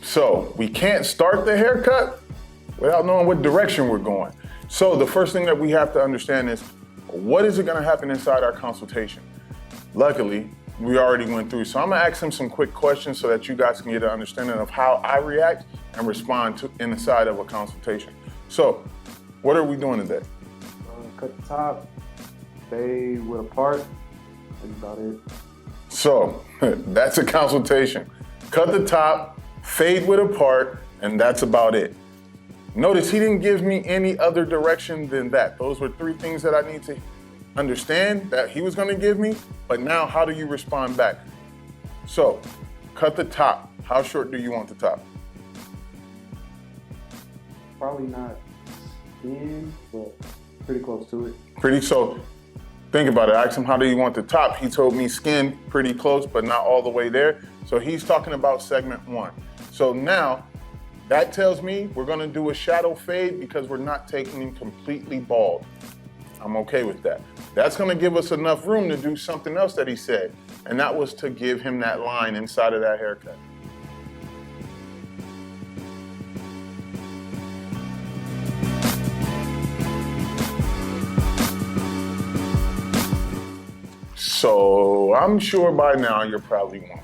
So we can't start the haircut without knowing what direction we're going. So the first thing that we have to understand is, what is it gonna happen inside our consultation? Luckily, we already went through. So I'm gonna ask him some quick questions so that you guys can get an understanding of how I react and respond to inside of a consultation. So, what are we doing today? Cut the top, fade with a part, that's about it. So, that's a consultation. Cut the top, fade with a part, and that's about it. Notice he didn't give me any other direction than that. Those were 3 things that I need to understand that he was gonna give me, but now how do you respond back? So, cut the top. How short do you want the top? Probably not skin, but pretty close to it. So, think about it. I asked him, how do you want the top? He told me skin, pretty close, but not all the way there. So he's talking about segment 1. So now, that tells me we're gonna do a shadow fade because we're not taking him completely bald. I'm okay with that. That's gonna give us enough room to do something else that he said, and that was to give him that line inside of that haircut. So I'm sure by now you're probably wondering,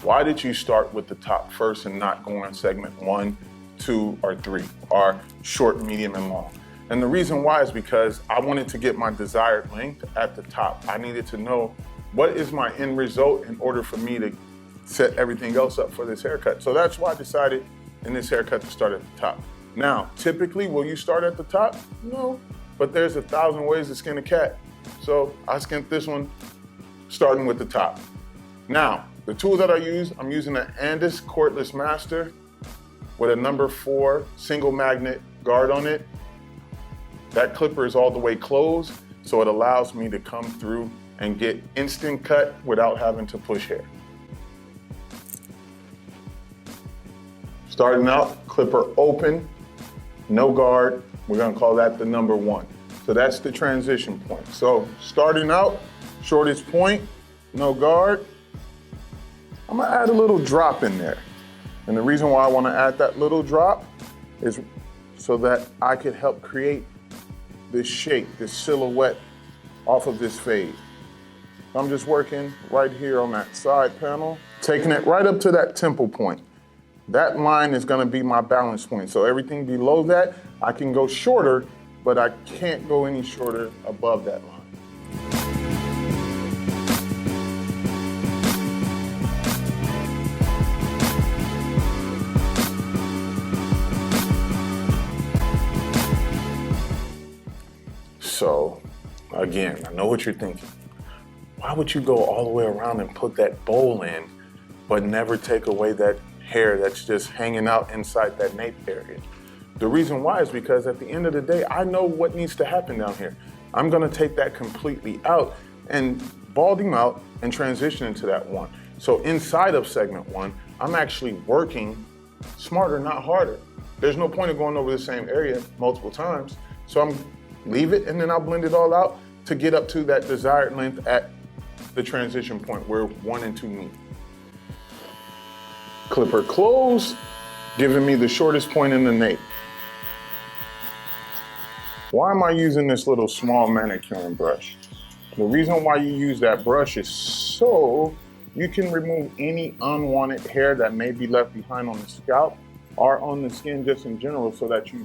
why did you start with the top first and not go on segment 1, 2, or 3, or short, medium, and long? And the reason why is because I wanted to get my desired length at the top. I needed to know what is my end result in order for me to set everything else up for this haircut. So that's why I decided in this haircut to start at the top. Now, typically, will you start at the top? No, but there's 1,000 ways to skin a cat. So I skinned this one starting with the top. Now, the tool that I use, I'm using an Andis cordless master with a number 4 single magnet guard on it. That clipper is all the way closed, so it allows me to come through and get instant cut without having to push hair. Starting out, clipper open, no guard. We're gonna call that the number 1. So that's the transition point. So starting out, shortest point, no guard. I'm gonna add a little drop in there. And the reason why I wanna add that little drop is so that I could help create this shape, this silhouette off of this fade. I'm just working right here on that side panel, taking it right up to that temple point. That line is gonna be my balance point. So everything below that, I can go shorter, but I can't go any shorter above that line. So, again, I know what you're thinking. Why would you go all the way around and put that bowl in, but never take away that hair that's just hanging out inside that nape area? The reason why is because at the end of the day, I know what needs to happen down here. I'm gonna take that completely out and bald him out and transition into that 1. So inside of segment 1, I'm actually working smarter, not harder. There's no point in going over the same area multiple times. So I'm leave it and then I'll blend it all out to get up to that desired length at the transition point where 1 and 2 meet. Clipper closed, giving me the shortest point in the nape. Why am I using this little small manicuring brush? The reason why you use that brush is so you can remove any unwanted hair that may be left behind on the scalp or on the skin just in general, so that you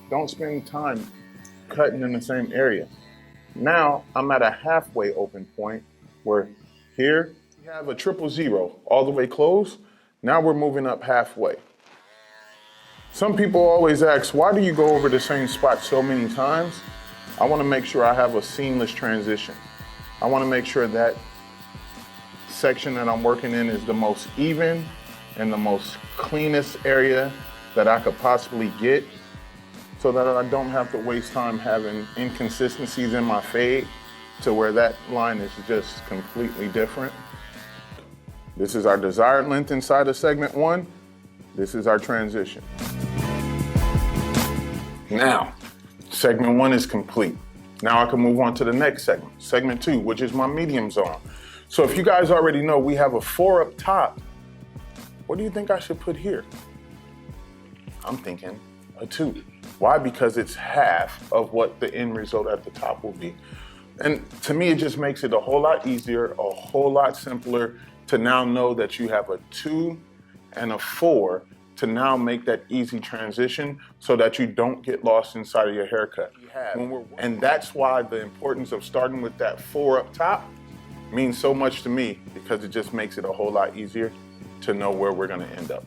don't spend time cutting in the same area. Now I'm at a halfway open point where here we have a 000 all the way closed. Now we're moving up halfway. Some people always ask, why do you go over the same spot so many times? I want to make sure I have a seamless transition. I want to make sure that section that I'm working in is the most even and the most cleanest area that I could possibly get, so that I don't have to waste time having inconsistencies in my fade to where that line is just completely different. This is our desired length inside of segment 1. This is our transition. Now, segment 1 is complete. Now I can move on to the next segment, segment 2, which is my medium zone. So if you guys already know we have a 4 up top, what do you think I should put here? I'm thinking a 2. Why? Because it's half of what the end result at the top will be. And to me, it just makes it a whole lot easier, a whole lot simpler to now know that you have a 2 and a 4 to now make that easy transition so that you don't get lost inside of your haircut. And that's why the importance of starting with that 4 up top means so much to me, because it just makes it a whole lot easier to know where we're going to end up.